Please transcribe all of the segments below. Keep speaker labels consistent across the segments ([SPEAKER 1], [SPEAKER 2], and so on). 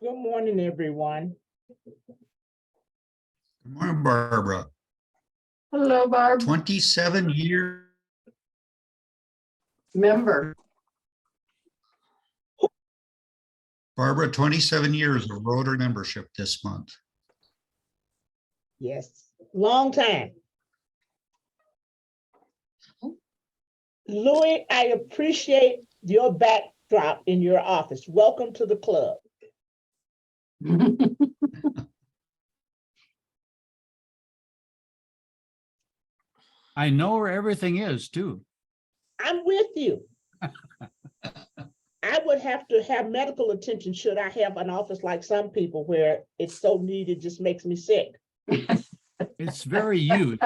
[SPEAKER 1] Good morning, everyone.
[SPEAKER 2] Good morning, Barbara.
[SPEAKER 3] Hello, Barb.
[SPEAKER 2] 27 year
[SPEAKER 3] Member.
[SPEAKER 2] Barbara, 27 years of Rotary membership this month.
[SPEAKER 1] Yes, long time. Louis, I appreciate your backdrop in your office. Welcome to the club.
[SPEAKER 4] I know where everything is too.
[SPEAKER 1] I'm with you. I would have to have medical attention should I have an office like some people where it's so needed, just makes me sick.
[SPEAKER 4] It's very used.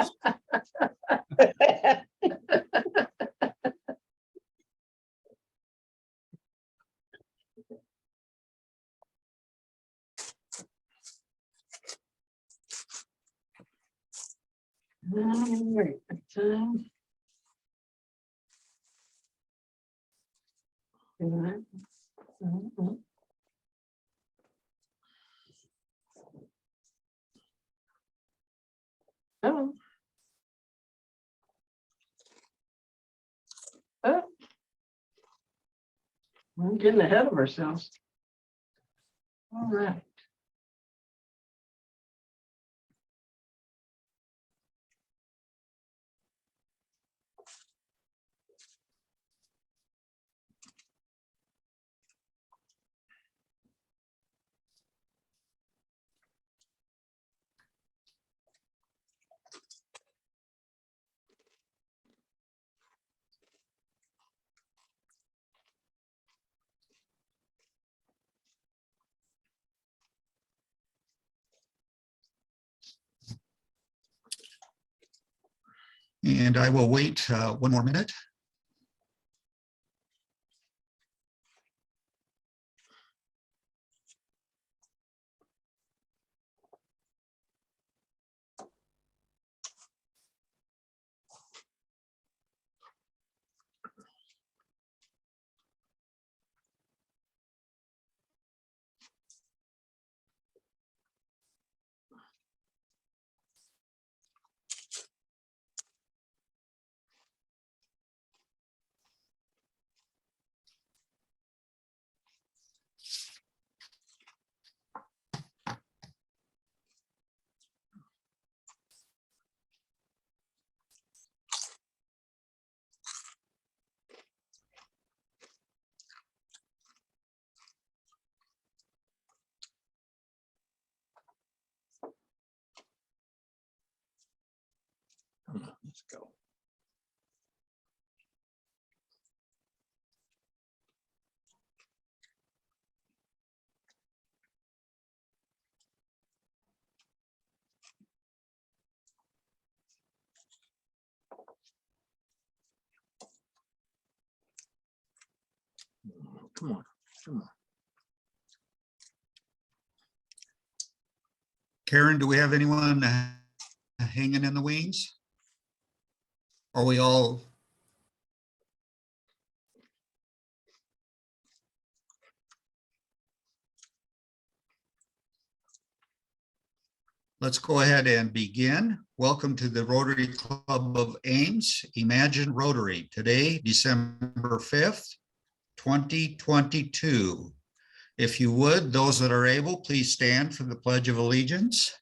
[SPEAKER 3] Oh. Oh. We're getting ahead of ourselves. All right.
[SPEAKER 2] And I will wait one more minute.
[SPEAKER 4] Let's go. Come on, come on.
[SPEAKER 2] Karen, do we have anyone hanging in the wings? Are we all? Let's go ahead and begin. Welcome to the Rotary Club of Ames. Imagine Rotary. Today, December 5th, 2022. If you would, those that are able, please stand for the Pledge of Allegiance.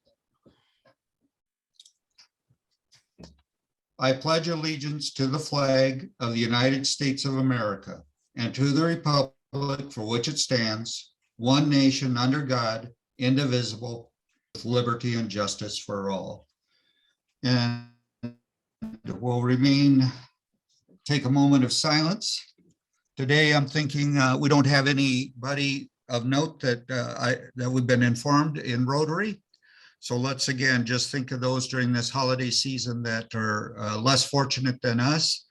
[SPEAKER 2] I pledge allegiance to the flag of the United States of America and to the republic for which it stands, one nation under God, indivisible, with liberty and justice for all. And we'll take a moment of silence. Today, I'm thinking we don't have anybody of note that we've been informed in Rotary. So let's again just think of those during this holiday season that are less fortunate than us,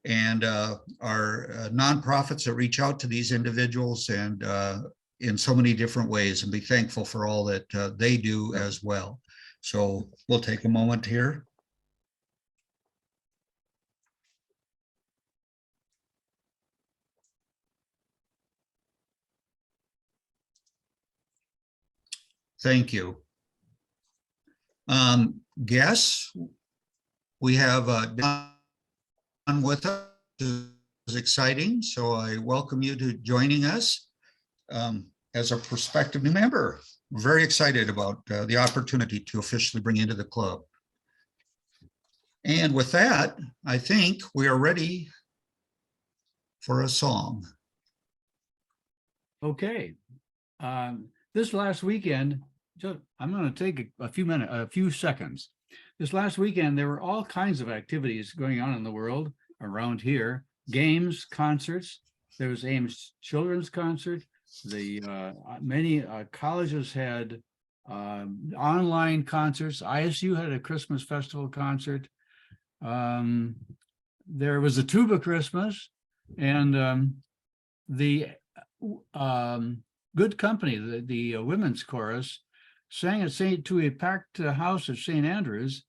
[SPEAKER 2] and our nonprofits that reach out to these individuals and in so many different ways, and be thankful for all that they do as well. So we'll take a moment here. Thank you. Guests, we have Don with us. It's exciting, so I welcome you to joining us as a prospective new member. We're very excited about the opportunity to officially bring you into the club. And with that, I think we are ready for a song.
[SPEAKER 4] Okay. This last weekend, I'm going to take a few seconds. This last weekend, there were all kinds of activities going on in the world around here. Games, concerts. There was Ames Children's Concert. Many colleges had online concerts. ISU had a Christmas festival concert. There was a tuba Christmas, and the Good Company, the women's chorus, sang to a packed house at St. Andrews,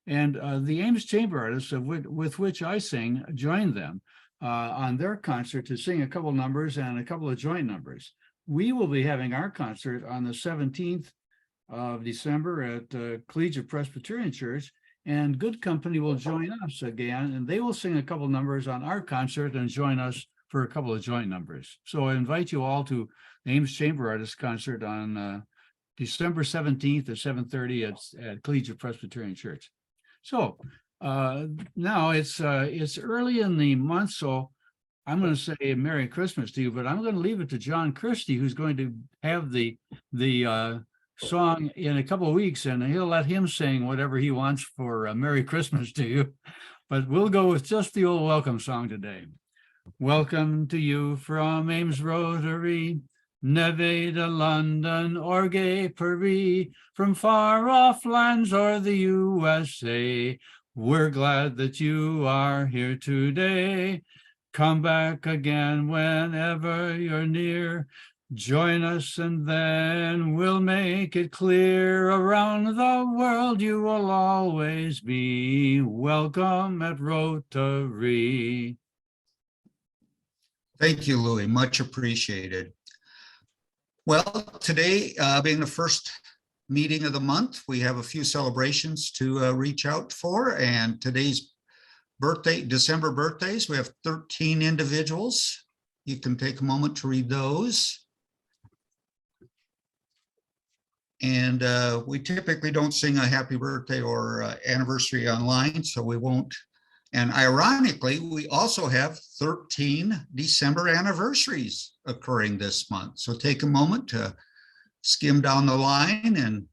[SPEAKER 4] and the Ames Chamber Artists, with which I sing, joined them on their concert to sing a couple numbers and a couple of joint numbers. We will be having our concert on the 17th of December at Collegiate Presbyterian Church, and Good Company will join us again, and they will sing a couple numbers on our concert and join us for a couple of joint numbers. So I invite you all to the Ames Chamber Artists concert on December 17th at 7:30 at Collegiate Presbyterian Church. So now it's early in the month, so I'm going to say Merry Christmas to you, but I'm going to leave it to John Christie, who's going to have the song in a couple of weeks, and he'll let him sing whatever he wants for Merry Christmas to you. But we'll go with just the old welcome song today. Welcome to you from Ames Rotary, Nevada, London, or Gay Paris, from far off lands or the USA. We're glad that you are here today. Come back again whenever you're near. Join us and then we'll make it clear. Around the world you will always be welcome at Rotary.
[SPEAKER 2] Thank you, Louis. Much appreciated. Well, today, being the first meeting of the month, we have a few celebrations to reach out for. And today's December birthdays, we have 13 individuals. You can take a moment to read those. And we typically don't sing a happy birthday or anniversary online, so we won't. And ironically, we also have 13 December anniversaries occurring this month. So take a moment to skim down the line and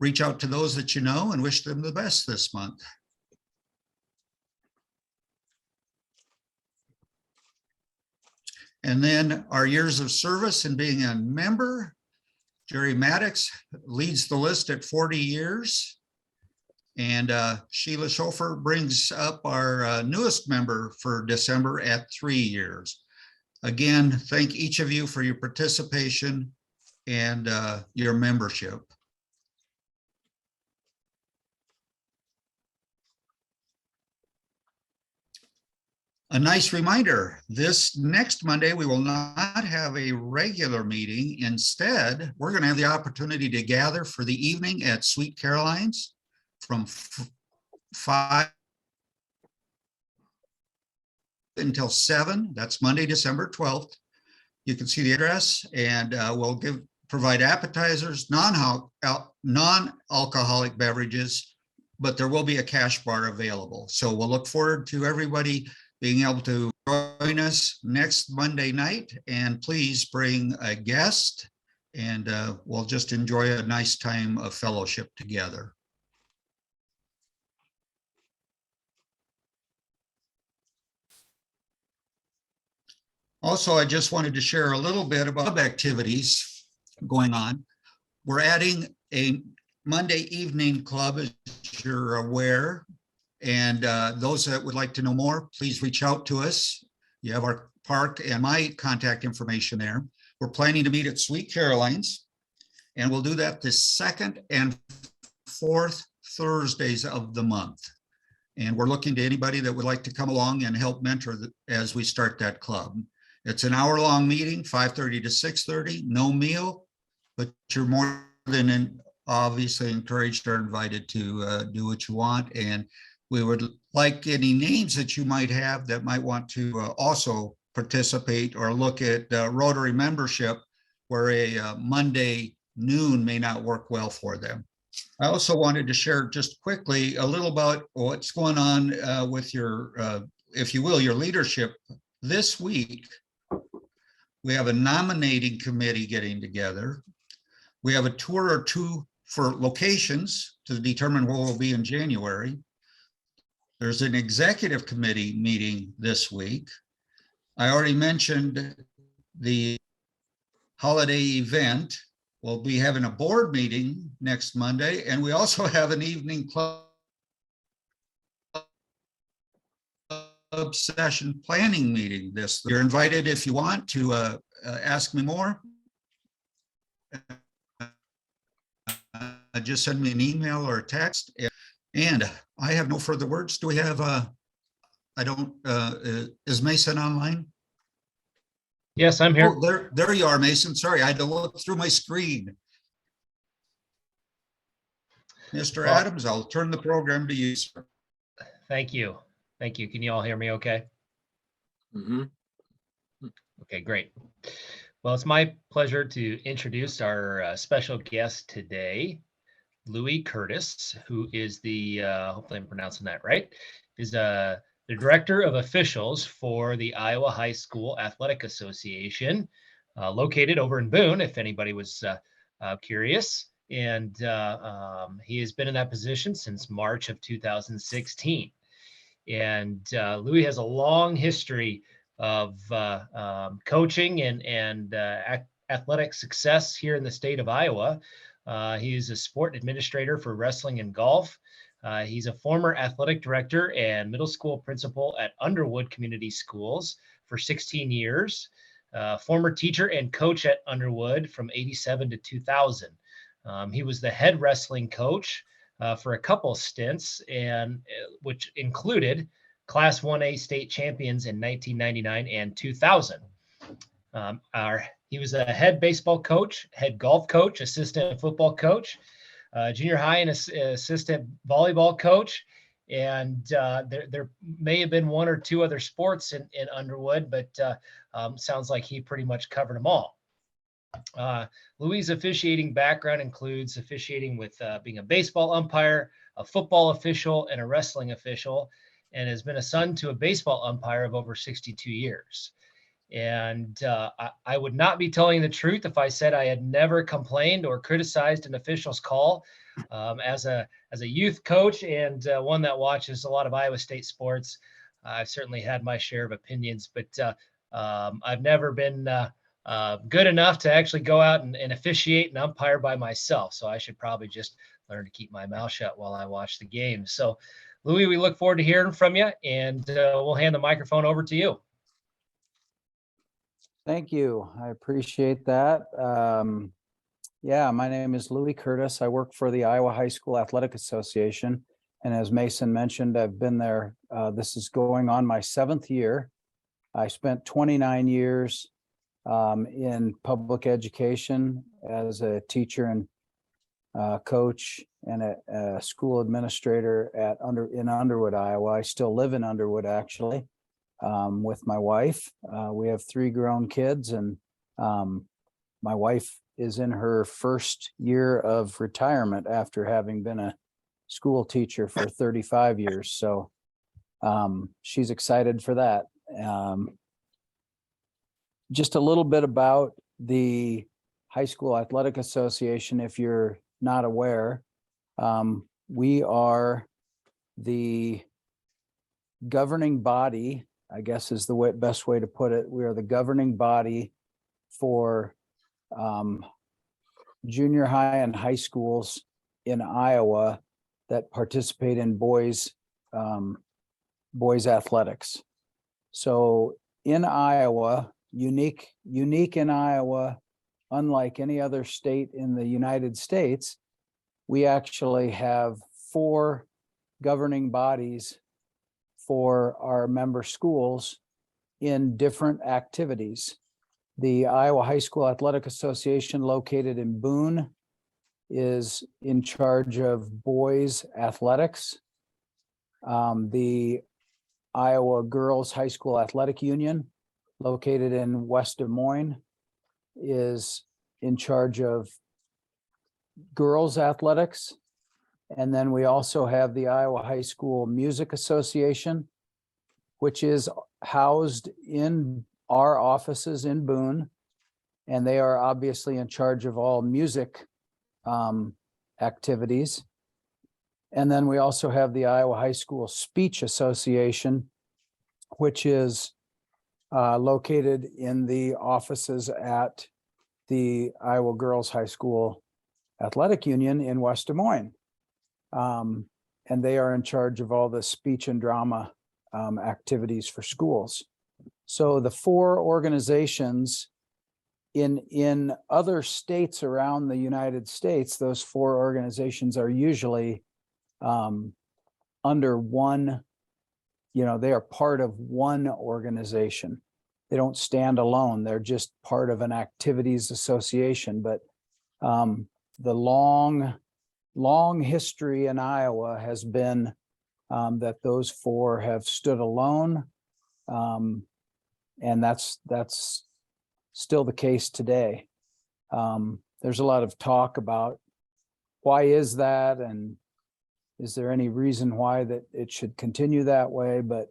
[SPEAKER 2] reach out to those that you know and wish them the best this month. And then our years of service and being a member, Jerry Maddox leads the list at 40 years. And Sheila Schofer brings up our newest member for December at 3 years. Again, thank each of you for your participation and your membership. A nice reminder, this next Monday, we will not have a regular meeting. Instead, we're going to have the opportunity to gather for the evening at Sweet Caroline's from 5 until 7. That's Monday, December 12th. You can see the address, and we'll provide appetizers, non-alcoholic beverages, but there will be a cash bar available. So we'll look forward to everybody being able to join us next Monday night, and please bring a guest, and we'll just enjoy a nice time of fellowship together. Also, I just wanted to share a little bit about activities going on. We're adding a Monday evening club, as you're aware. And those that would like to know more, please reach out to us. You have our park and my contact information there. We're planning to meet at Sweet Caroline's, and we'll do that the second and fourth Thursdays of the month. And we're looking to anybody that would like to come along and help mentor as we start that club. It's an hour-long meeting, 5:30 to 6:30, no meal, but you're more than obviously encouraged or invited to do what you want. And we would like any names that you might have that might want to also participate or look at Rotary membership, where a Monday noon may not work well for them. I also wanted to share just quickly a little about what's going on with your, if you will, your leadership. This week, we have a nominating committee getting together. We have a tour or two for locations to determine where we'll be in January. There's an executive committee meeting this week. I already mentioned the holiday event. We'll be having a board meeting next Monday, and we also have an evening club session planning meeting this. You're invited if you want to ask me more. Just send me an email or a text. And I have no further words. Do we have, I don't, is Mason online?
[SPEAKER 5] Yes, I'm here.
[SPEAKER 2] Oh, there you are, Mason. Sorry, I had to look through my screen. Mr.
[SPEAKER 5] Well-
[SPEAKER 2] Adams, I'll turn the program to you, sir.
[SPEAKER 5] Thank you. Thank you. Can you all hear me okay? Okay, great. Well, it's my pleasure to introduce our special guest today, Lewie Curtis, who is the, hopefully I'm pronouncing that right, is the Director of Officials for the Iowa High School Athletic Association, located over in Boone, if anybody was curious. And he has been in that position since March of 2016. And Lewie has a long history of coaching and athletic success here in the state of Iowa. He is a sport administrator for wrestling and golf. He's a former athletic director and middle school principal at Underwood Community Schools for 16 years. Former teacher and coach at Underwood from 87 to 2000. He was the head wrestling coach for a couple stints, and which included Class 1A state champions in 1999 and 2000. He was a head baseball coach, head golf coach, assistant football coach, junior high and assistant volleyball coach. And there may have been one or two other sports in Underwood, but sounds like he pretty much covered them all. Lewie's officiating background includes officiating with being a baseball umpire, a football official, and a wrestling official, and has been a son to a baseball umpire of over 62 years. And I would not be telling the truth if I said I had never complained or criticized an official's call. As a youth coach and one that watches a lot of Iowa State sports, I've certainly had my share of opinions, but I've never been good enough to actually go out and officiate and umpire by myself. So I should probably just learn to keep my mouth shut while I watch the game. So, Lewie, we look forward to hearing from you, and we'll hand the microphone over to you.
[SPEAKER 6] Thank you. I appreciate that. Yeah, my name is Lewie Curtis. I work for the Iowa High School Athletic Association. And as Mason mentioned, I've been there. This is going on my 7th year. I spent 29 years in public education as a teacher and coach and a school administrator in Underwood, Iowa. I still live in Underwood, actually, with my wife. We have 3 grown kids, and my wife is in her first year of retirement after having been a school teacher for 35 years. So she's excited for that. Just a little bit about the High School Athletic Association, if you're not aware. We are the governing body, I guess is the best way to put it. We are the governing body for junior high and high schools in Iowa that participate in boys athletics. So in Iowa, unique in Iowa, unlike any other state in the United States, we actually have 4 governing bodies for our member schools in different activities. The Iowa High School Athletic Association, located in Boone, is in charge of boys athletics. The Iowa Girls High School Athletic Union, located in West Des Moines, is in charge of girls athletics. And then we also have the Iowa High School Music Association, which is housed in our offices in Boone. And they are obviously in charge of all music activities. And then we also have the Iowa High School Speech Association, which is located in the offices at the Iowa Girls High School Athletic Union in West Des Moines. And they are in charge of all the speech and drama activities for schools. So the four organizations in other states around the United States, those four organizations are usually under one, they are part of one organization. They don't stand alone. They're just part of an activities association. But the long history in Iowa has been that those four have stood alone. And that's still the case today. There's a lot of talk about why is that, and is there any reason why that it should continue that way? But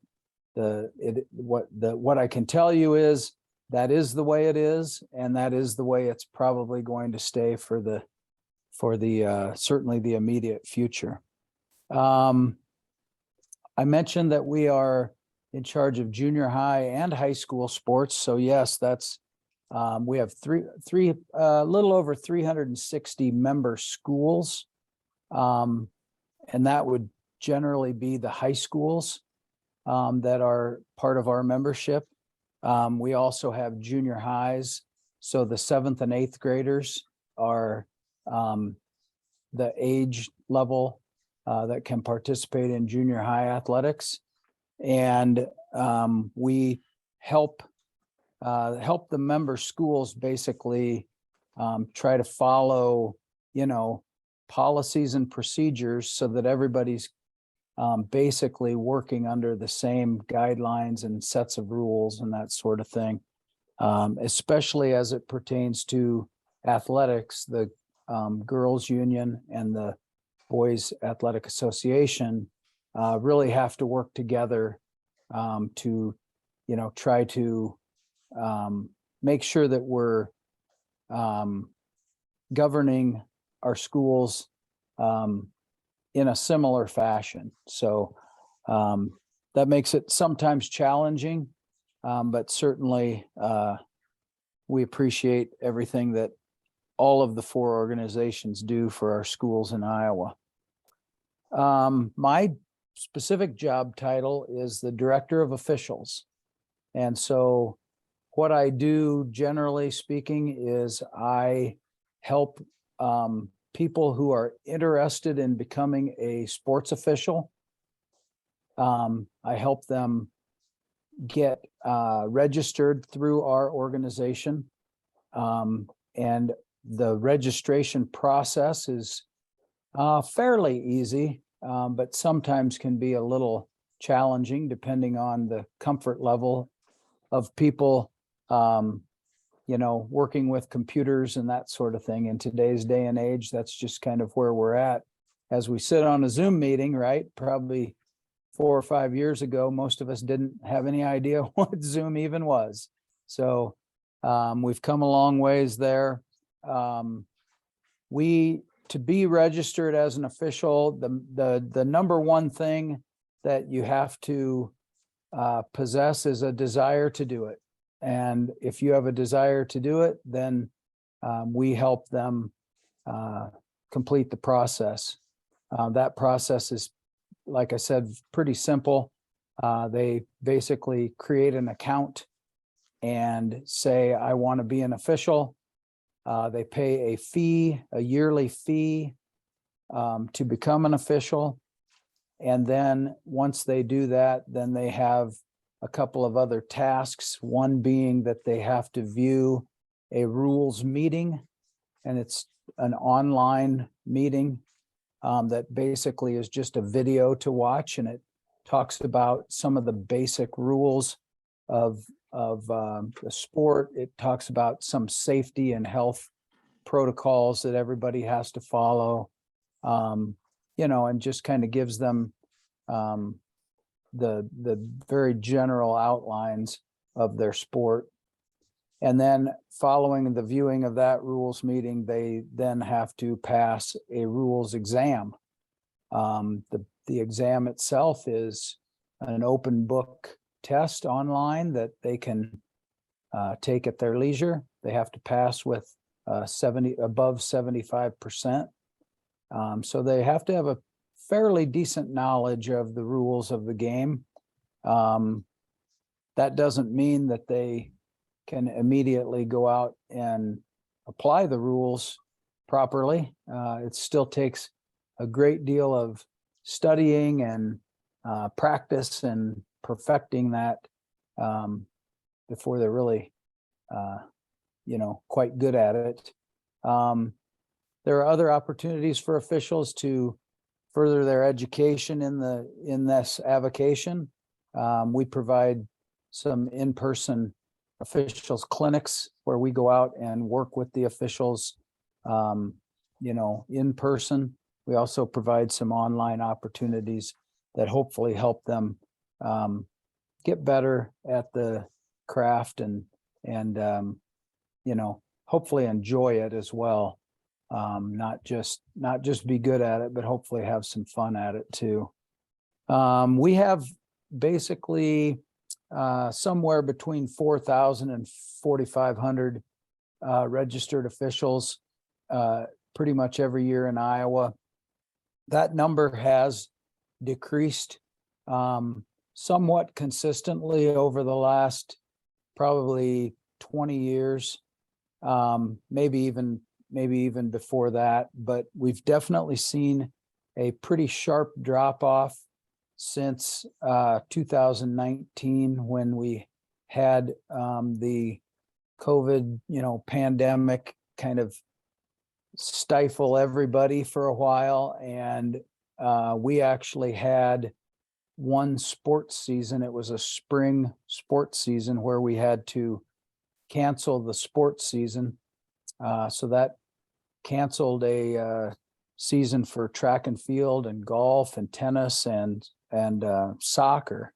[SPEAKER 6] what I can tell you is that is the way it is, and that is the way it's probably going to stay for the certainly the immediate future. I mentioned that we are in charge of junior high and high school sports. So yes, that's we have little over 360 member schools. And that would generally be the high schools that are part of our membership. We also have junior highs. So the 7th and 8th graders are the age level that can participate in junior high athletics. And we help the member schools basically try to follow, policies and procedures so that everybody's basically working under the same guidelines and sets of rules and that sort of thing. Especially as it pertains to athletics, the girls union and the boys athletic association really have to work together to, try to make sure that we're governing our schools in a similar fashion. So that makes it sometimes challenging, but certainly we appreciate everything that all of the four organizations do for our schools in Iowa. My specific job title is the Director of Officials. And so what I do, generally speaking, is I help people who are interested in becoming a sports official. I help them get registered through our organization. And the registration process is fairly easy, but sometimes can be a little challenging depending on the comfort level of people working with computers and that sort of thing. In today's day and age, that's just kind of where we're at. As we sit on a Zoom meeting, right? Probably 4 or 5 years ago, most of us didn't have any idea what Zoom even was. So we've come a long ways there. To be registered as an official, the number one thing that you have to possess is a desire to do it. And if you have a desire to do it, then we help them complete the process. That process is, like I said, pretty simple. They basically create an account and say, I want to be an official. They pay a fee, a yearly fee, to become an official. And then once they do that, then they have a couple of other tasks, one being that they have to view a rules meeting, and it's an online meeting that basically is just a video to watch, and it talks about some of the basic rules of the sport. It talks about some safety and health protocols that everybody has to follow, and just kind of gives them the very general outlines of their sport. And then following the viewing of that rules meeting, they then have to pass a rules exam. The exam itself is an open book test online that they can take at their leisure. They have to pass with above 75%. So they have to have a fairly decent knowledge of the rules of the game. That doesn't mean that they can immediately go out and apply the rules properly. It still takes a great deal of studying and practice and perfecting that before they're really, quite good at it. There are other opportunities for officials to further their education in this avocation. We provide some in-person officials clinics where we go out and work with the officials, in person. We also provide some online opportunities that hopefully help them get better at the craft and hopefully enjoy it as well. Not just be good at it, but hopefully have some fun at it too. We have basically somewhere between 4,000 and 4,500 registered officials pretty much every year in Iowa. That number has decreased somewhat consistently over the last probably 20 years, maybe even before that, but we've definitely seen a pretty sharp drop off since 2019, when we had the COVID, pandemic kind of stifle everybody for a while. And we actually had one sports season. It was a spring sports season where we had to cancel the sports season. So that canceled a season for track and field and golf and tennis and soccer.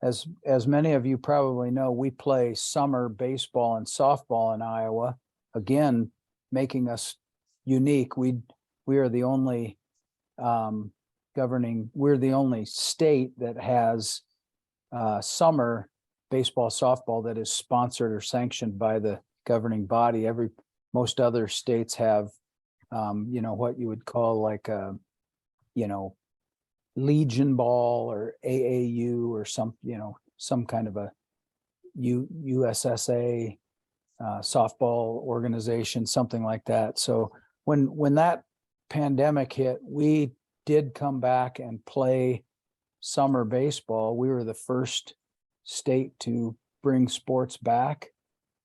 [SPEAKER 6] As many of you probably know, we play summer baseball and softball in Iowa, again, making us unique. We are the only we're the only state that has summer baseball, softball that is sponsored or sanctioned by the governing body. Most other states have, what you would call like a, Legion Ball or AAU or some kind of a USSA softball organization, something like that. So when that pandemic hit, we did come back and play summer baseball. We were the first state to bring sports back.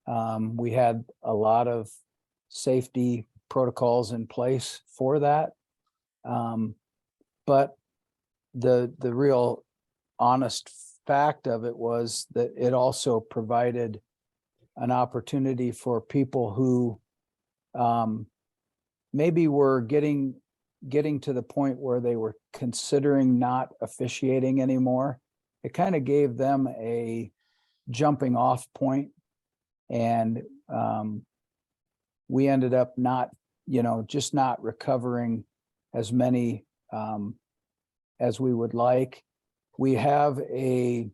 [SPEAKER 6] We had a lot of safety protocols in place for that. But the real honest fact of it was that it also provided an opportunity for people who maybe were getting to the point where they were considering not officiating anymore. It kind of gave them a jumping off point, and we ended up not recovering as many as we would like. We have a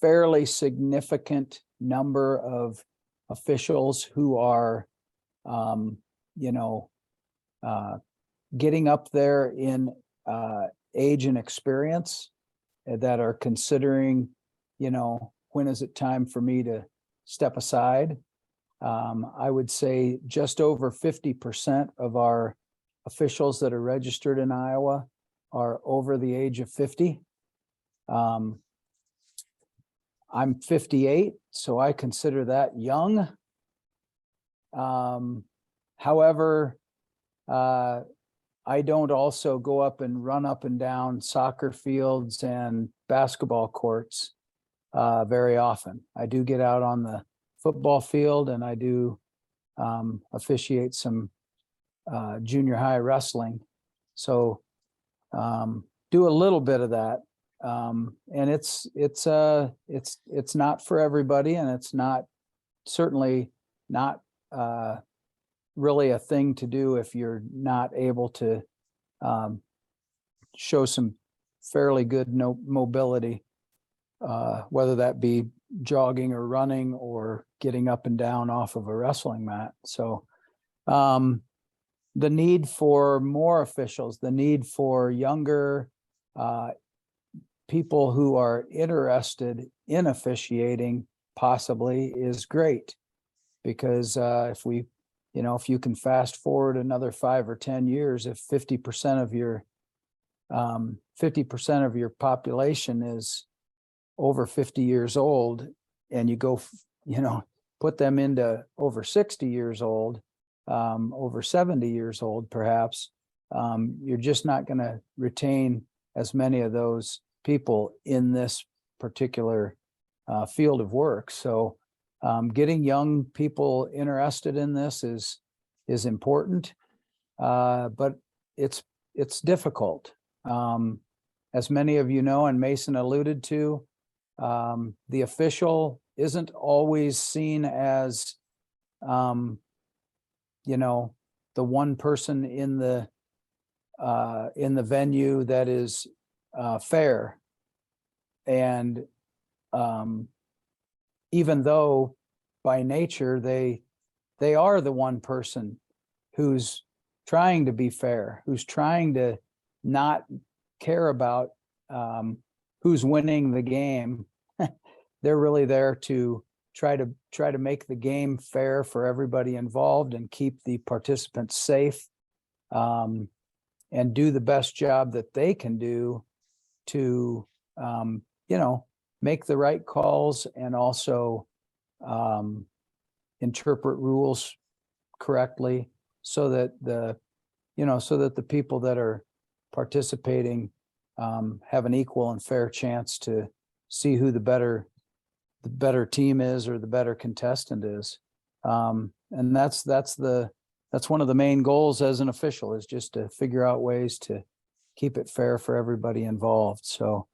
[SPEAKER 6] fairly significant number of officials who are getting up there in age and experience, that are considering, when is it time for me to step aside? I would say just over 50% of our officials that are registered in Iowa are over the age of 50. I'm 58, so I consider that young. However, I don't also go up and run up and down soccer fields and basketball courts very often. I do get out on the football field, and I do officiate some junior high wrestling. So do a little bit of that. And it's not for everybody, and it's not certainly not really a thing to do if you're not able to show some fairly good mobility, whether that be jogging or running or getting up and down off of a wrestling mat. So the need for more officials, the need for younger people who are interested in officiating possibly is great, because if you can fast forward another 5 or 10 years, if 50% of your population is over 50 years old, and you go, put them into over 60 years old, over 70 years old, perhaps, you're just not going to retain as many of those people in this particular field of work. So getting young people interested in this is important, but it's difficult. As many of you know, and Mason alluded to, the official isn't always seen as, the one person in the venue that is fair. And even though by nature they are the one person who's trying to be fair, who's trying to not care about who's winning the game, they're really there to try to make the game fair for everybody involved and keep the participants safe, and do the best job that they can do to make the right calls, and also interpret rules correctly, so that the people that are participating have an equal and fair chance to see who the better team is, or the better contestant is. And that's one of the main goals as an official, is just to figure out ways to keep it fair for everybody involved. So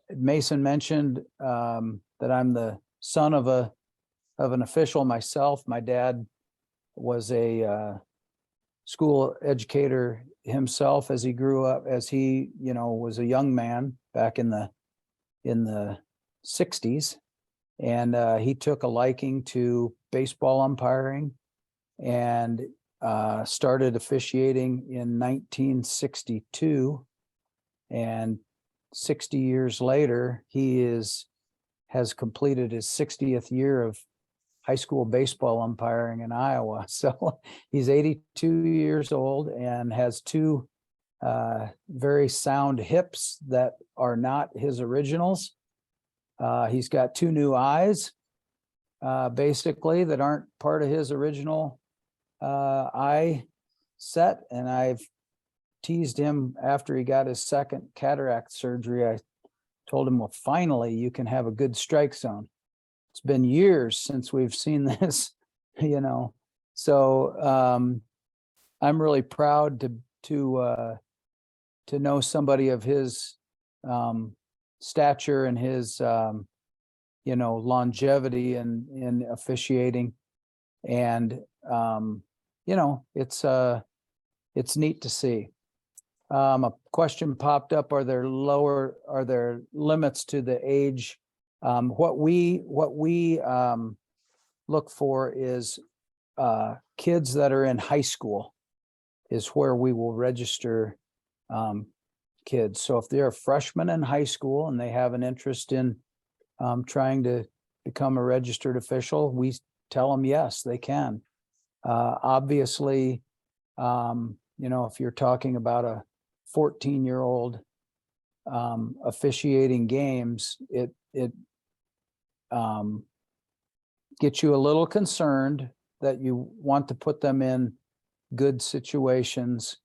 [SPEAKER 6] Mason mentioned that I'm the son of an official myself. My dad was a school educator himself as he grew up, as he was a young man back in the 60s, and he took a liking to baseball umpiring, and started officiating in 1962, and 60 years later he has completed his 60th year of high school baseball umpiring in Iowa. So he's 82 years old and has two very sound hips that are not his originals. He's got two new eyes, basically, that aren't part of his original eye set. And I've teased him after he got his second cataract surgery. I told him, well, finally, you can have a good strike zone. It's been years since we've seen this, So I'm really proud to know somebody of his stature and his longevity in officiating. And it's neat to see. A question popped up: are there limits to the age? What we look for is kids that are in high school is where we will register kids. So if they're a freshman in high school and they have an interest in trying to become a registered official, we tell them yes, they can. Obviously, if you're talking about a 14-year-old officiating games, it gets you a little concerned that you want to put them in good situations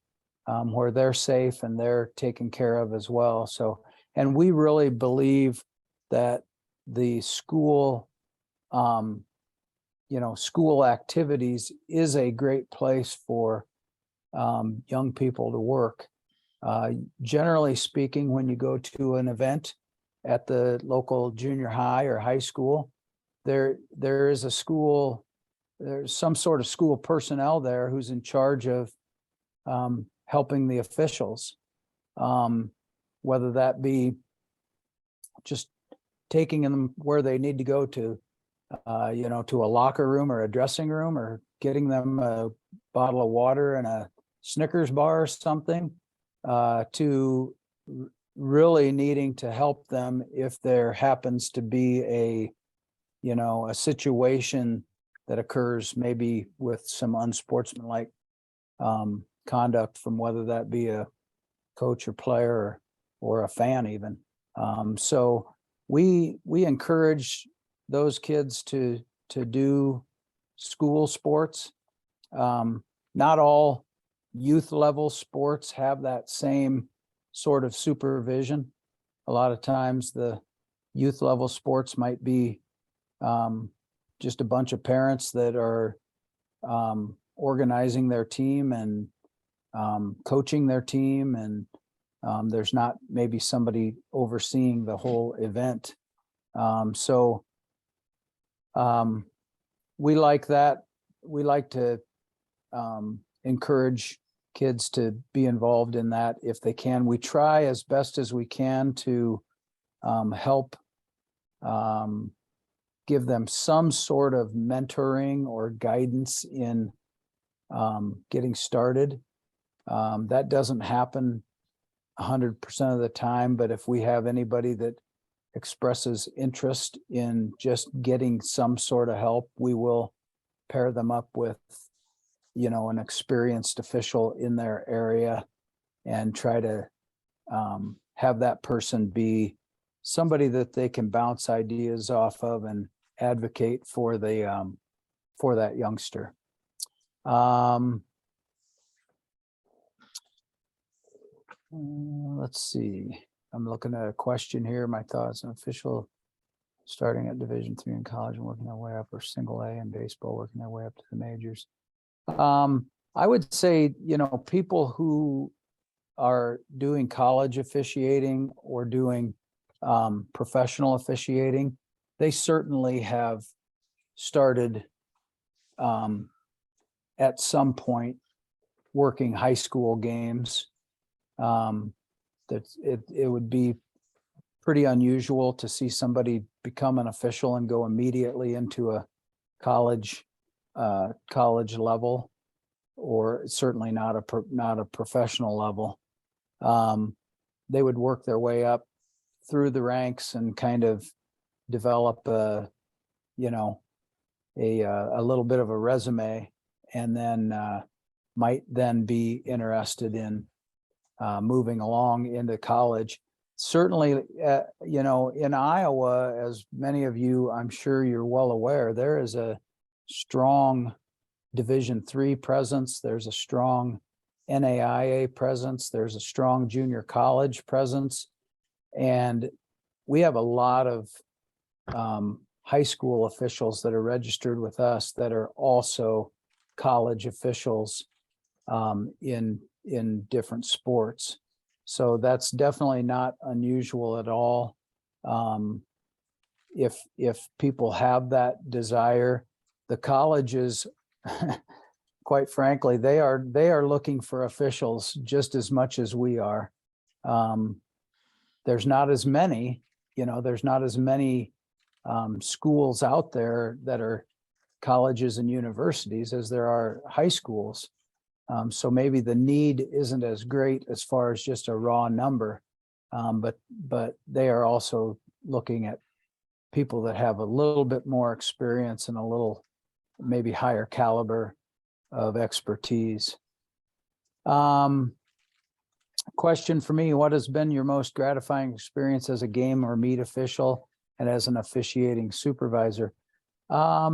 [SPEAKER 6] where they're safe and they're taken care of as well. So, and we really believe that the school, school activities is a great place for young people to work. Generally speaking, when you go to an event at the local junior high or high school, there is a school, there's some sort of school personnel there who's in charge of helping the officials, whether that be just taking them where they need to go to, to a locker room or a dressing room, or getting them a bottle of water and a Snickers bar or something, to really needing to help them if there happens to be a situation that occurs, maybe with some unsportsmanlike conduct from whether that be a coach or player or a fan even. So we encourage those kids to do school sports. Not all youth level sports have that same sort of supervision. A lot of times the youth level sports might be just a bunch of parents that are organizing their team and coaching their team, and there's not maybe somebody overseeing the whole event. So we like that. We like to encourage kids to be involved in that if they can. We try as best as we can to help give them some sort of mentoring or guidance in getting started. That doesn't happen 100% of the time, but if we have anybody that expresses interest in just getting some sort of help, we will pair them up with an experienced official in their area and try to have that person be somebody that they can bounce ideas off of and advocate for that youngster. Let's see. I'm looking at a question here. My thoughts on official starting at Division III in college and working their way up, or single A in baseball, working their way up to the majors. I would say, people who are doing college officiating or doing professional officiating, they certainly have started at some point working high school games. That it would be pretty unusual to see somebody become an official and go immediately into a college level, or certainly not a professional level. They would work their way up through the ranks and kind of develop a little bit of a resume, and then might then be interested in moving along into college. Certainly, in Iowa, as many of you, I'm sure you're well aware, there is a strong Division III presence. There's a strong NAIA presence. There's a strong junior college presence. And we have a lot of high school officials that are registered with us that are also college officials in different sports. So that's definitely not unusual at all. If people have that desire, the colleges, quite frankly, they are looking for officials just as much as we are. There's not as many, schools out there that are colleges and universities as there are high schools. So maybe the need isn't as great as far as just a raw number, but they are also looking at people that have a little bit more experience and a little maybe higher caliber of expertise. Question for me, what has been your most gratifying experience as a game or meet official and as an officiating supervisor? I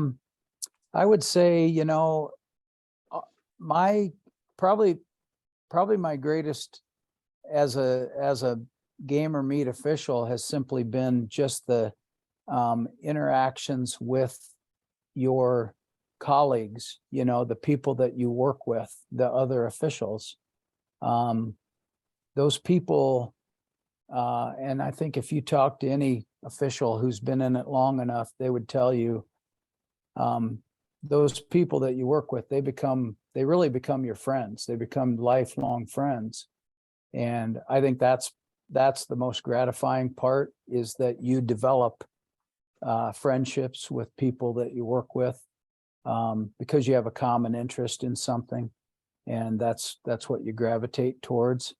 [SPEAKER 6] would say, my probably my greatest as a game or meet official has simply been just the interactions with your colleagues, the people that you work with, the other officials. Those people, and I think if you talk to any official who's been in it long enough, they would tell you, those people that you work with, they really become your friends. They become lifelong friends. And I think that's the most gratifying part, is that you develop friendships with people that you work with, because you have a common interest in something, and that's what you gravitate towards.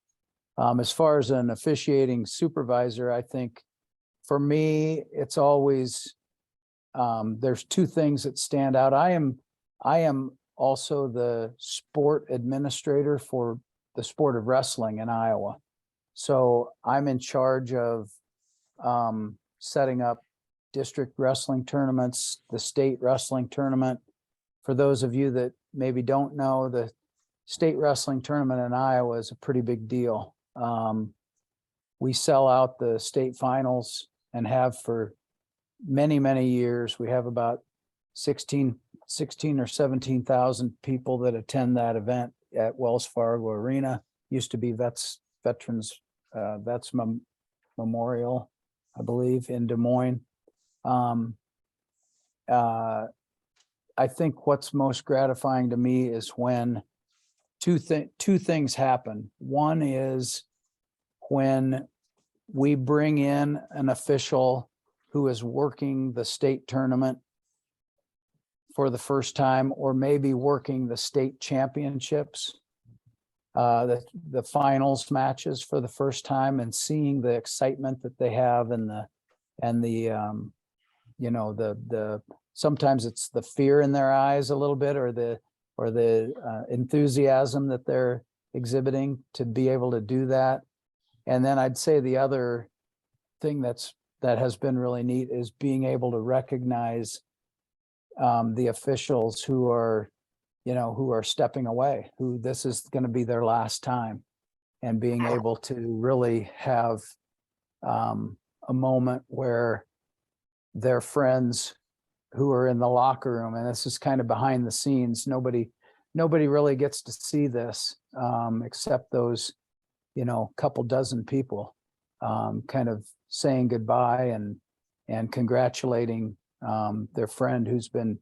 [SPEAKER 6] As far as an officiating supervisor, I think for me, it's always, there's two things that stand out. I am also the sport administrator for the sport of wrestling in Iowa. So I'm in charge of setting up district wrestling tournaments, the state wrestling tournament. For those of you that maybe don't know, the state wrestling tournament in Iowa is a pretty big deal. We sell out the state finals and have for many, many years. We have about 16 or 17,000 people that attend that event at Wells Fargo Arena. Used to be Veterans Memorial, I believe, in Des Moines. I think what's most gratifying to me is when two things happen. One is when we bring in an official who is working the state tournament for the first time, or maybe working the state championships, the finals matches for the first time, and seeing the excitement that they have, and the sometimes it's the fear in their eyes a little bit, or the enthusiasm that they're exhibiting to be able to do that. And then I'd say the other thing that has been really neat is being able to recognize the officials who are stepping away, who this is going to be their last time, and being able to really have a moment where their friends who are in the locker room, and this is kind of behind the scenes, nobody really gets to see this except those couple dozen people, kind of saying goodbye and congratulating their friend who's been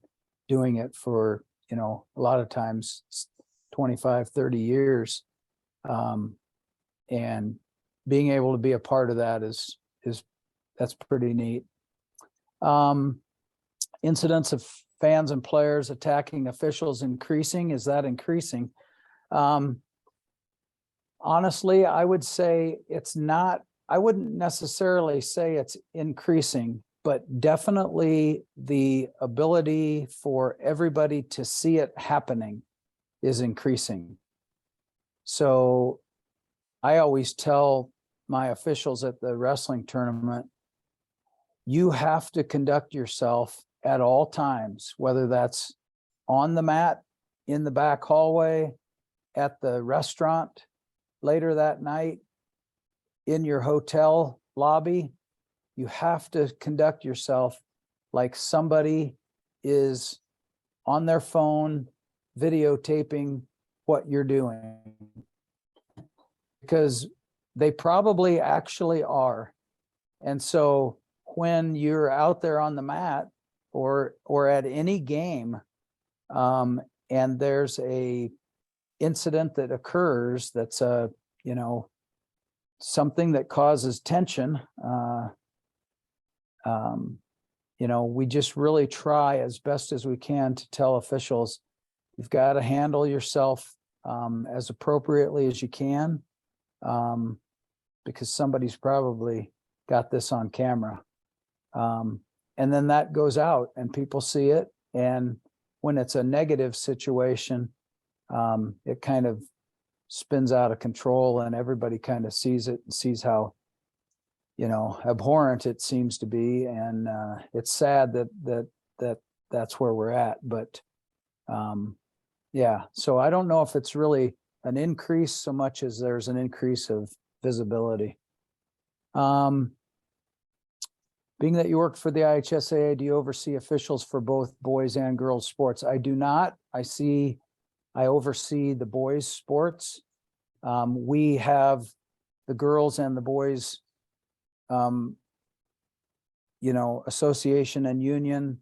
[SPEAKER 6] doing it for a lot of times 25, 30 years, and being able to be a part of that is that's pretty neat. Incidents of fans and players attacking officials increasing. Is that increasing? Honestly, I would say it's not. I wouldn't necessarily say it's increasing, but definitely the ability for everybody to see it happening is increasing. So I always tell my officials at the wrestling tournament, you have to conduct yourself at all times, whether that's on the mat, in the back hallway, at the restaurant later that night, in your hotel lobby. You have to conduct yourself like somebody is on their phone videotaping what you're doing, because they probably actually are. And so when you're out there on the mat or at any game, and there's a incident that occurs that's something that causes tension, we just really try as best as we can to tell officials, you've got to handle yourself as appropriately as you can, because somebody's probably got this on camera. And then that goes out and people see it. And when it's a negative situation, it kind of spins out of control and everybody kind of sees it and sees how, abhorrent it seems to be. And it's sad that's where we're at, but yeah, so I don't know if it's really an increase so much as there's an increase of visibility. Being that you work for the IHSAA, do you oversee officials for both boys and girls sports? I do not. I oversee the boys sports. We have the girls and the boys, association and union.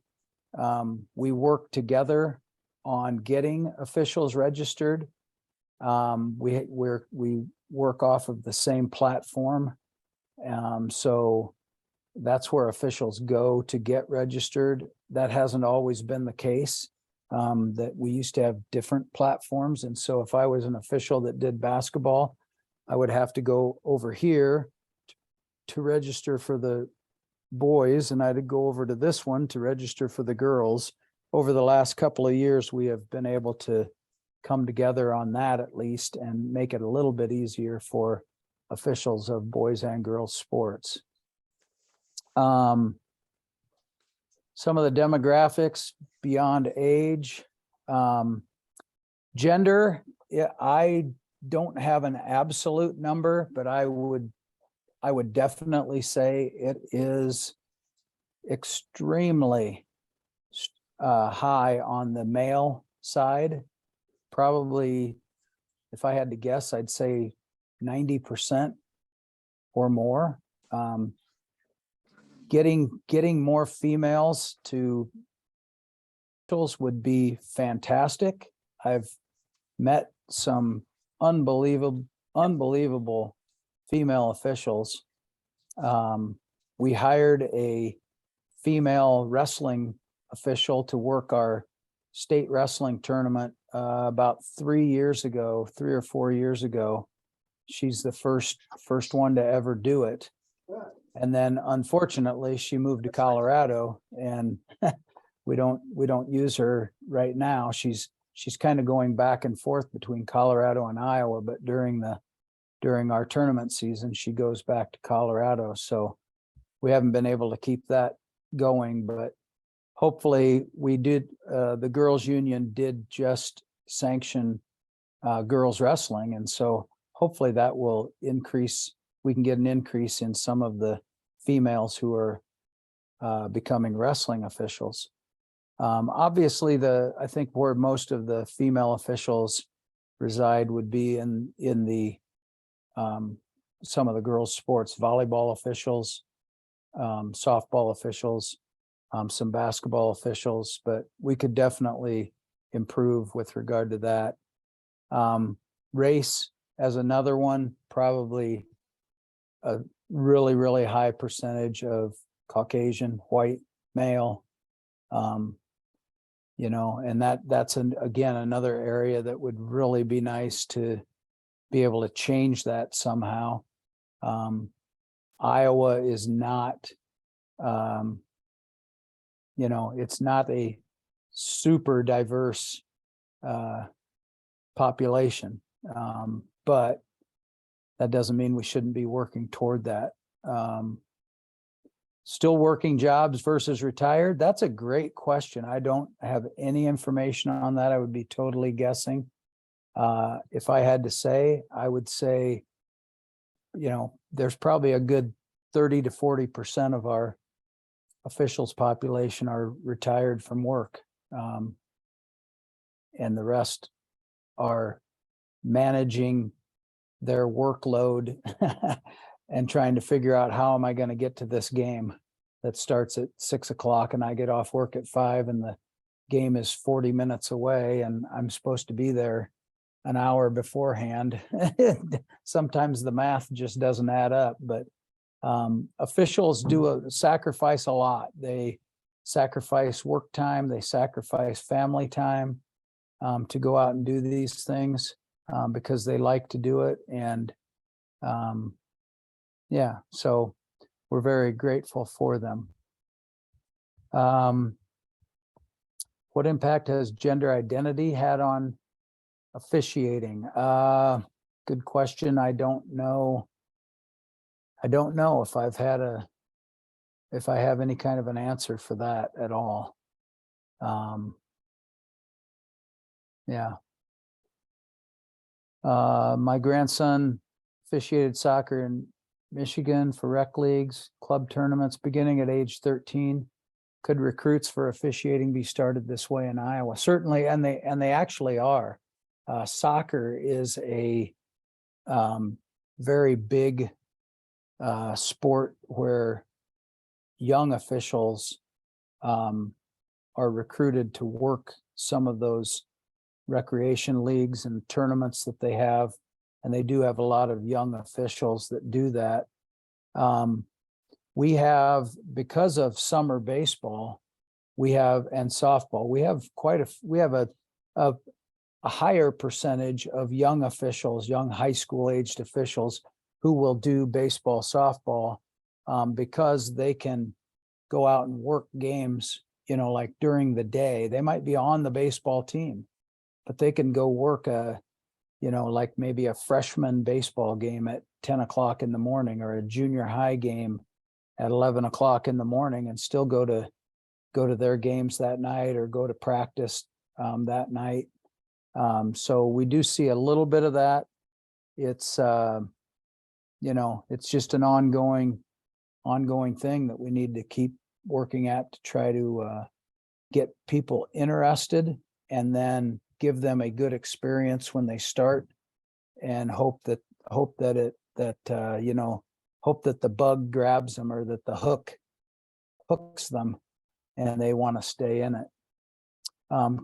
[SPEAKER 6] We work together on getting officials registered. We work off of the same platform. So that's where officials go to get registered. That hasn't always been the case. That we used to have different platforms. And so if I was an official that did basketball, I would have to go over here to register for the boys, and I'd go over to this one to register for the girls. Over the last couple of years, we have been able to come together on that at least and make it a little bit easier for officials of boys and girls sports. Some of the demographics beyond age, gender, yeah, I don't have an absolute number, but I would definitely say it is extremely high on the male side. Probably, if I had to guess, I'd say 90% or more. Getting more females to officials would be fantastic. I've met some unbelievable female officials. We hired a female wrestling official to work our state wrestling tournament about 3 or 4 years ago. She's the first one to ever do it. And then unfortunately she moved to Colorado, and we don't use her right now. She's kind of going back and forth between Colorado and Iowa, but during our tournament season, she goes back to Colorado. So we haven't been able to keep that going, but hopefully we did. The girls union did just sanction girls wrestling. And so hopefully that will increase. We can get an increase in some of the females who are becoming wrestling officials. Obviously, I think where most of the female officials reside would be in the some of the girls' sports, volleyball officials, softball officials, some basketball officials, but we could definitely improve with regard to that. Race as another one, probably a really, really high percentage of Caucasian, white, male. And that's again another area that would really be nice to be able to change that somehow. Iowa is not, it's not a super diverse population, but that doesn't mean we shouldn't be working toward that. Still working jobs versus retired? That's a great question. I don't have any information on that. I would be totally guessing. If I had to say, I would say, there's probably a good 30 to 40% of our officials population are retired from work. And the rest are managing their workload and trying to figure out, how am I going to get to this game that starts at 6 o'clock and I get off work at 5 and the game is 40 minutes away and I'm supposed to be there an hour beforehand. Sometimes the math just doesn't add up, but officials sacrifice a lot. They sacrifice work time, they sacrifice family time to go out and do these things because they like to do it. And so we're very grateful for them. What impact has gender identity had on officiating? good question. I don't know. I don't know if if I have any kind of an answer for that at all. Yeah. My grandson officiated soccer in Michigan for rec leagues, club tournaments beginning at age 13. Could recruits for officiating be started this way in Iowa? Certainly, and they actually are. Soccer is a very big sport where young officials are recruited to work some of those recreation leagues and tournaments that they have. And they do have a lot of young officials that do that. We have, because of summer baseball, and softball, we have a higher percentage of young officials, young high school aged officials who will do baseball, softball, because they can go out and work games, like during the day. They might be on the baseball team, but they can go work like maybe a freshman baseball game at 10 o'clock in the morning, or a junior high game at 11 o'clock in the morning, and still go to their games that night, or go to practice that night. So we do see a little bit of that. It's it's just an ongoing thing that we need to keep working at, to try to get people interested, and then give them a good experience when they start, and hope that the bug grabs them, or that the hook hooks them and they want to stay in it.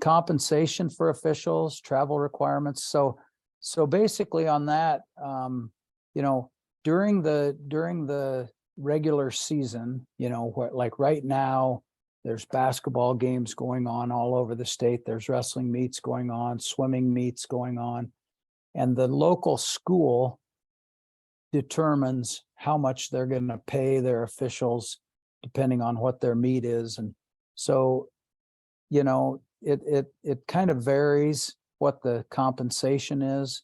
[SPEAKER 6] Compensation for officials, travel requirements. So basically on that, during the regular season, like right now, there's basketball games going on all over the state. There's wrestling meets going on, swimming meets going on, and the local school determines how much they're going to pay their officials depending on what their meet is. And so, it kind of varies what the compensation is.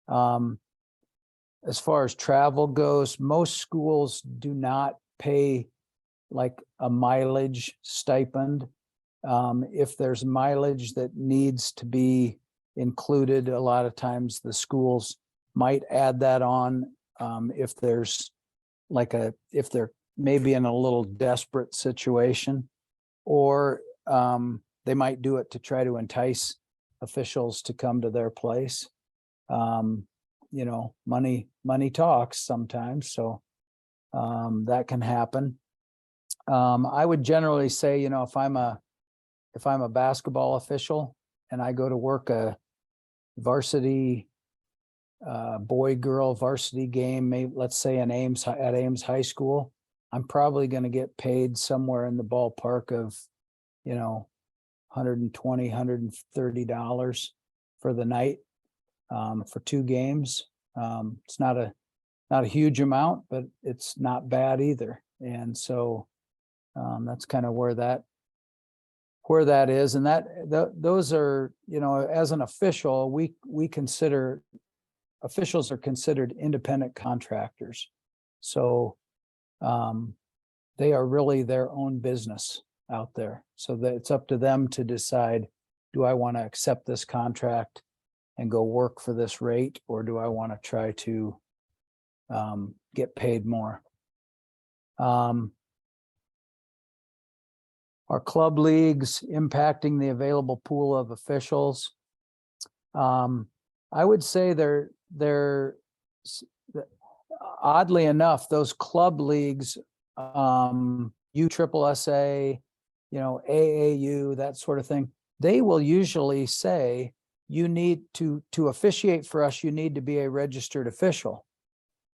[SPEAKER 6] As far as travel goes, most schools do not pay like a mileage stipend. If there's mileage that needs to be included, a lot of times the schools might add that on, if there's if they're maybe in a little desperate situation, or they might do it to try to entice officials to come to their place. Money talks sometimes, so that can happen. I would generally say, if I'm a basketball official and I go to work a varsity boy-girl varsity game, maybe let's say at Ames High School, I'm probably going to get paid somewhere in the ballpark of, $120, $130 for the night, for 2 games. It's not a huge amount, but it's not bad either. And so that's kind of where that is. And those are, as an official, we consider officials are considered independent contractors. So they are really their own business out there. So that it's up to them to decide, do I want to accept this contract and go work for this rate, or do I want to try to get paid more? Are club leagues impacting the available pool of officials? I would say they're oddly enough, those club leagues, USSSA, AAU, that sort of thing, they will usually say, you need to officiate for us, you need to be a registered official.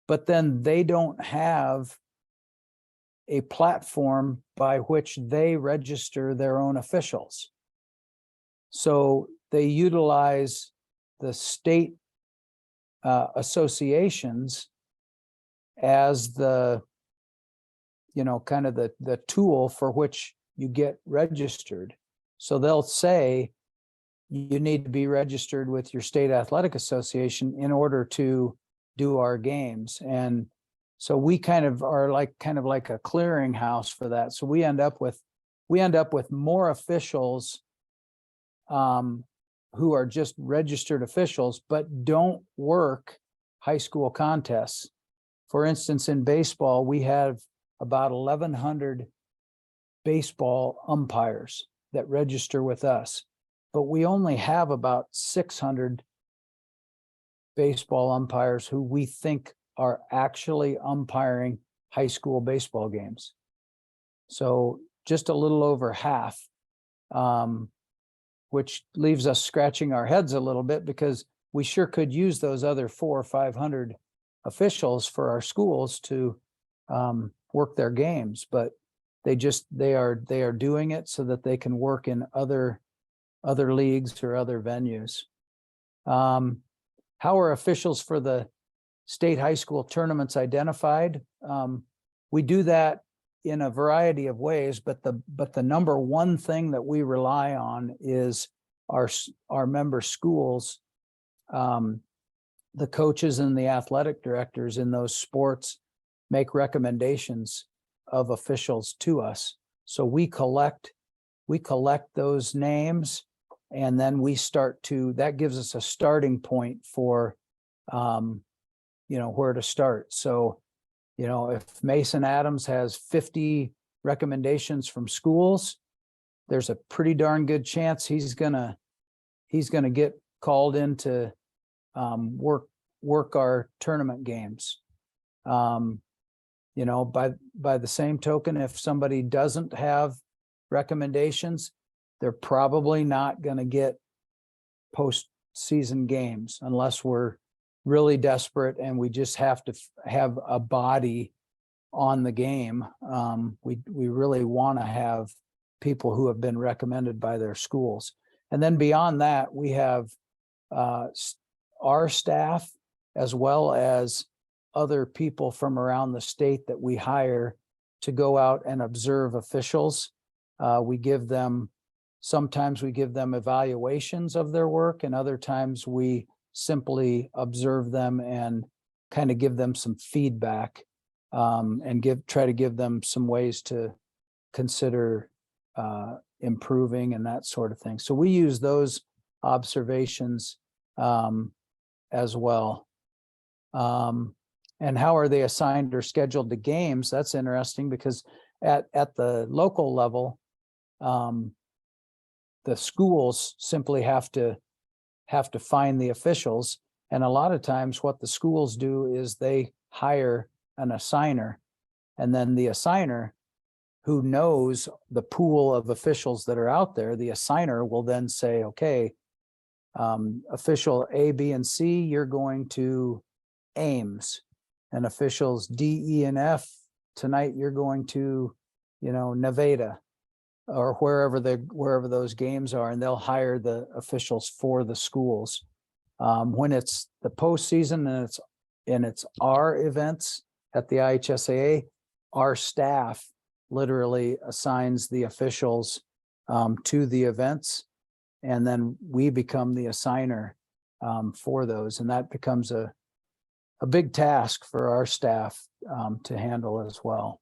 [SPEAKER 6] But then they don't have a platform by which they register their own officials. So they utilize the state associations as the, kind of the tool for which you get registered. So they'll say, you need to be registered with your state athletic association in order to do our games. And so we kind of like a clearinghouse for that. So we end up with more officials who are just registered officials, but don't work high school contests. For instance, in baseball, we have about 1,100 baseball umpires that register with us, but we only have about 600 baseball umpires who we think are actually umpiring high school baseball games. So just a little over half, which leaves us scratching our heads a little bit, because we sure could use those other 400 or 500 officials for our schools to work their games, but they are doing it so that they can work in other leagues or other venues. How are officials for the state high school tournaments identified? We do that in a variety of ways, but the number one thing that we rely on is our member schools, the coaches and the athletic directors in those sports make recommendations of officials to us. So we collect those names, and then that gives us a starting point for, where to start. So, if Mason Adams has 50 recommendations from schools, there's a pretty darn good chance he's gonna get called in to work our tournament games. By the same token, if somebody doesn't have recommendations, they're probably not going to get postseason games unless we're really desperate and we just have to have a body on the game. We really want to have people who have been recommended by their schools. And then beyond that, we have our staff as well as other people from around the state that we hire to go out and observe officials. Sometimes we give them evaluations of their work, and other times we simply observe them and kind of give them some feedback, and try to give them some ways to consider improving and that sort of thing. So we use those observations as well. And how are they assigned or scheduled to games? That's interesting, because at the local level, the schools simply have to find the officials. And a lot of times what the schools do is they hire an assigner, and then the assigner, who knows the pool of officials that are out there, the assigner will then say, okay, official A, B, and C, you're going to Ames, and officials D, E, and F, tonight you're going to, Nevada, or wherever those games are, and they'll hire the officials for the schools. When it's the postseason and it's our events at the IHSAA, our staff literally assigns the officials to the events, and then we become the assigner for those, and that becomes a big task for our staff to handle as well.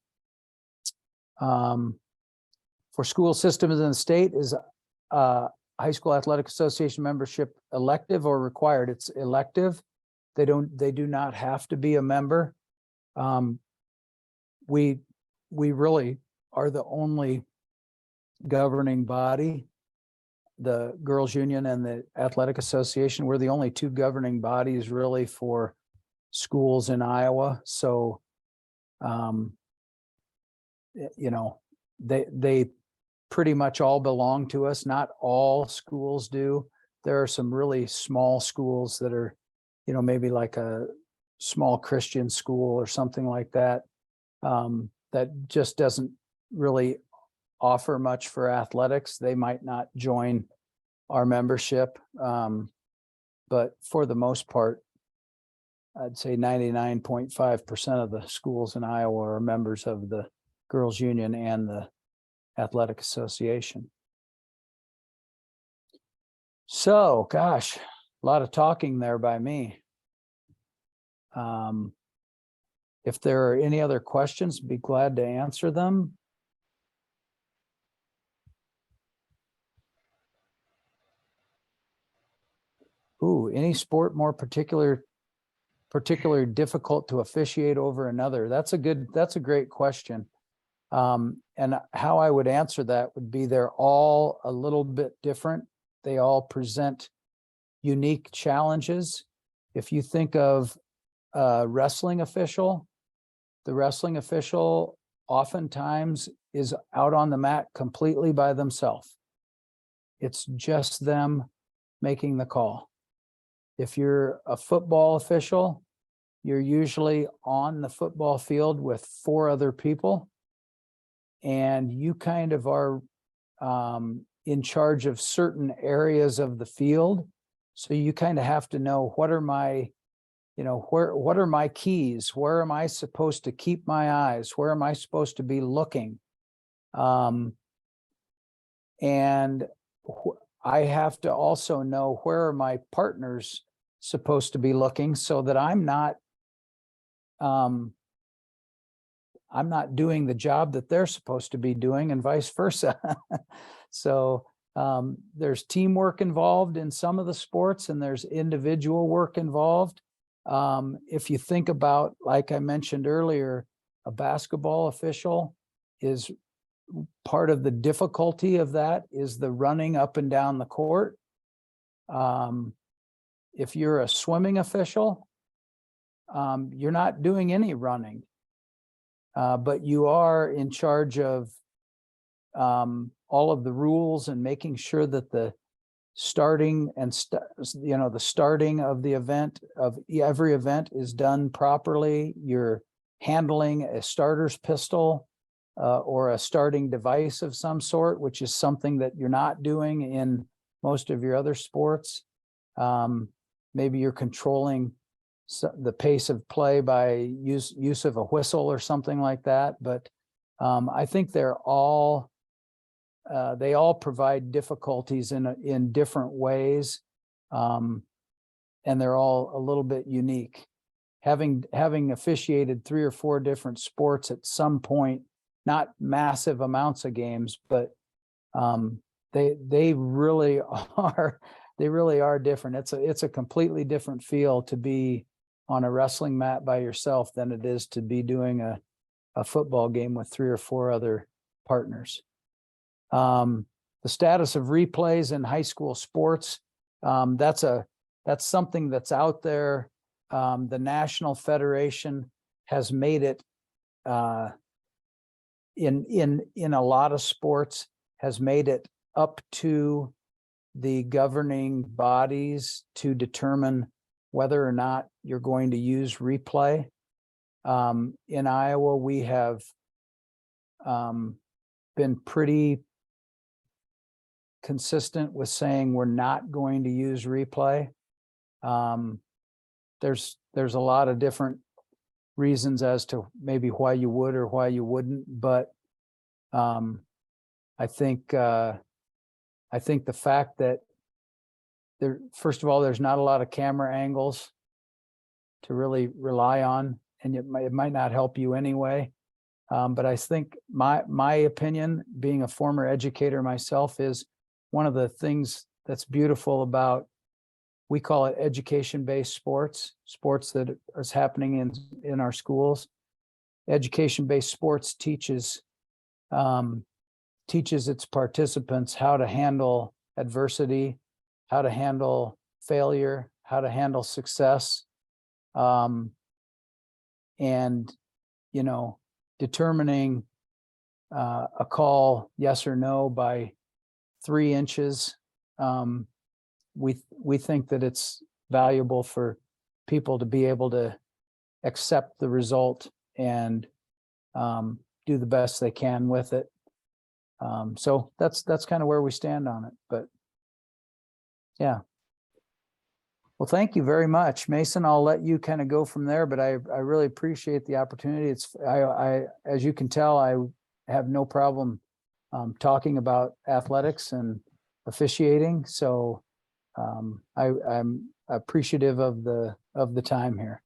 [SPEAKER 6] For school systems in the state, is High School Athletic Association membership elective or required? It's elective. They do not have to be a member. We really are the only governing body, the Girls Union and the Athletic Association. We're the only two governing bodies really for schools in Iowa. So, they pretty much all belong to us. Not all schools do. There are some really small schools that are, maybe like a small Christian school or something like that, that just doesn't really offer much for athletics. They might not join our membership. But for the most part, I'd say 99.5% of the schools in Iowa are members of the Girls Union and the Athletic Association. So, gosh, a lot of talking there by me. If there are any other questions, be glad to answer them. Ooh, any sport more particularly difficult to officiate over another? That's a great question. And how I would answer that would be they're all a little bit different. They all present unique challenges. If you think of a wrestling official, the wrestling official oftentimes is out on the mat completely by themselves. It's just them making the call. If you're a football official, you're usually on the football field with 4 other people, and you kind of are in charge of certain areas of the field. So you kind of have to know, what are my, what are my keys? Where am I supposed to keep my eyes? Where am I supposed to be looking? And I have to also know, where are my partners supposed to be looking, so that I'm not doing the job that they're supposed to be doing, and vice versa. So there's teamwork involved in some of the sports, and there's individual work involved. If you think about, like I mentioned earlier, a basketball official is part of the difficulty of that is the running up and down the court. If you're a swimming official, you're not doing any running, but you are in charge of all of the rules and making sure that the starting and the starting of the event, of every event, is done properly. You're handling a starter's pistol or a starting device of some sort, which is something that you're not doing in most of your other sports. Maybe you're controlling the pace of play by use of a whistle or something like that. But I think they all provide difficulties in different ways, and they're all a little bit unique. Having officiated 3 or 4 different sports at some point, not massive amounts of games, but they really are different. It's a completely different feel to be on a wrestling mat by yourself than it is to be doing a football game with 3 or 4 other partners. The status of replays in high school sports, that's something that's out there. The National Federation has made it in a lot of sports, has made it up to the governing bodies to determine whether or not you're going to use replay. In Iowa, we have been pretty consistent with saying we're not going to use replay. There's a lot of different reasons as to maybe why you would or why you wouldn't, but I think the fact that first of all, there's not a lot of camera angles to really rely on, and it might not help you anyway. But I think my opinion, being a former educator myself, is one of the things that's beautiful about, we call it education-based sports that is happening in our schools. Education-based sports teaches its participants how to handle adversity, how to handle failure, how to handle success, and determining a call yes or no by 3 inches. We think that it's valuable for people to be able to accept the result and do the best they can with it. So that's kind of where we stand on it. But yeah. Well, thank you very much, Mason. I'll let you kind of go from there, but I really appreciate the opportunity. I as you can tell, I have no problem talking about athletics and officiating. So I'm appreciative of the time here.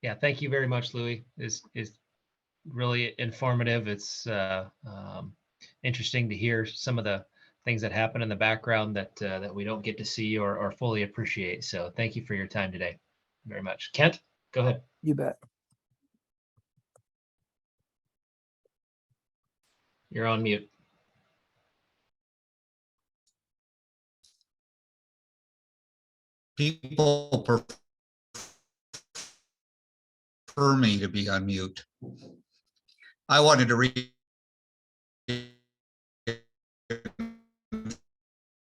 [SPEAKER 5] Yeah, thank you very much, Louis. Is really informative. It's interesting to hear some of the things that happen in the background that we don't get to see or fully appreciate. So thank you for your time today, very much. Kent, go ahead.
[SPEAKER 6] You bet.
[SPEAKER 5] You're on mute.
[SPEAKER 2] People prefer me to be on mute. I wanted to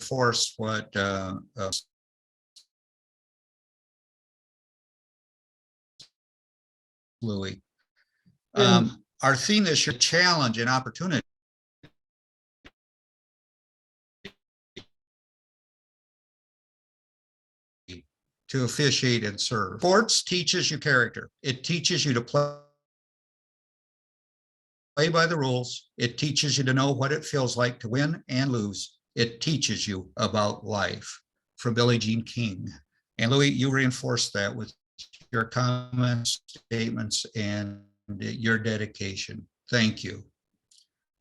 [SPEAKER 2] reinforce what Louis. Our theme this year, challenge and opportunity. To officiate and serve. Sports teaches you character. It teaches you to play by the rules. It teaches you to know what it feels like to win and lose. It teaches you about life. From Billie Jean King. And Louis, you reinforced that with your comments, statements, and your dedication. Thank you.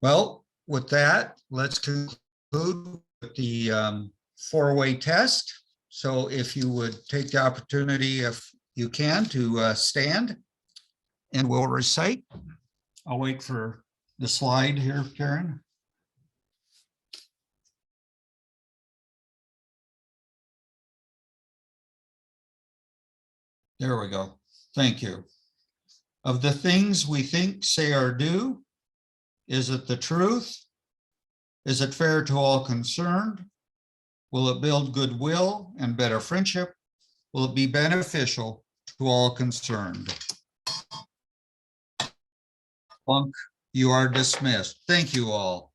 [SPEAKER 2] Well, with that, let's conclude with the four-way test. So if you would take the opportunity, if you can, to stand, and we'll recite. I'll wait for the slide here, Karen. There we go. Thank you. Of the things we think, say, or do, is it the truth? Is it fair to all concerned? Will it build goodwill and better friendship? Will it be beneficial to all concerned? Plunk, you are dismissed. Thank you all.